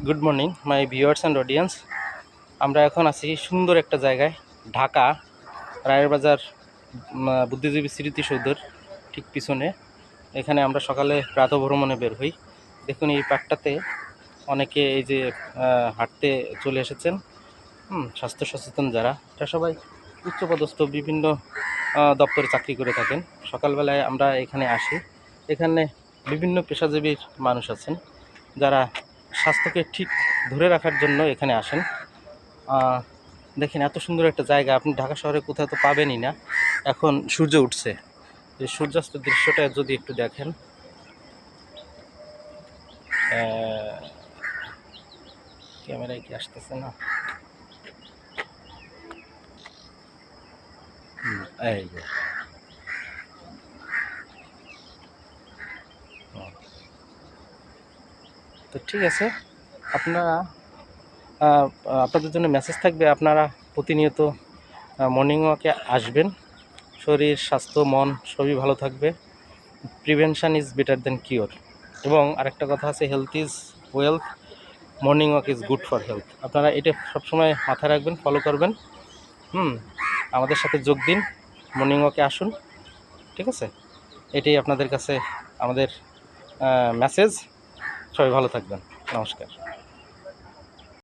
Good morning my viewers and audience. আমরা এখন আছি সুন্দর একটা জায়গায়, ঢাকা রায়ের বাজার বুদ্ধিজীবী স্মৃতিসৌধের ঠিক পিছনে। এখানে আমরা সকালে প্রাতঃভ্রমণে বের হই। দেখুন এই পার্কটাতে অনেকে এই যে হাঁটতে চলে এসেছেন। স্বাস্থ্য সচেতন যারা, এটা সবাই উচ্চপদস্থ বিভিন্ন দপ্তরে চাকরি করে থাকেন। সকালবেলায় আমরা এখানে আসি। এখানে বিভিন্ন পেশাজীবীর মানুষ আছেন যারা স্বাস্থ্যকে ঠিক ধরে রাখার জন্য এখানে আসেন। দেখেন এত সুন্দর একটা জায়গা আপনি ঢাকা শহরে কোথাও তো পাবেনই না। এখন সূর্য উঠছে, এই সূর্যাস্তের দৃশ্যটা যদি একটু দেখেন। ক্যামেরায় কি আসতেছে না? এই যে তো ঠিক আছে, আপনারা আপনাদের জন্য মেসেজ থাকবে, আপনারা প্রতিনিয়ত মর্নিং ওয়াকে আসবেন। শরীর স্বাস্থ্য মন সবই ভালো থাকবে। Prevention is better then cure. এবং আরেকটা কথা আছে, health is wealth, morning walk is good for health. আপনারা এটা সবসময় মাথায় রাখবেন, ফলো করবেন। আমাদের সাথে যোগ দিন, মর্নিং ওয়াকে আসুন। ঠিক আছে, এটাই আপনাদের কাছে আমাদের মেসেজ। সবাই ভালো থাকবেন। নমস্কার।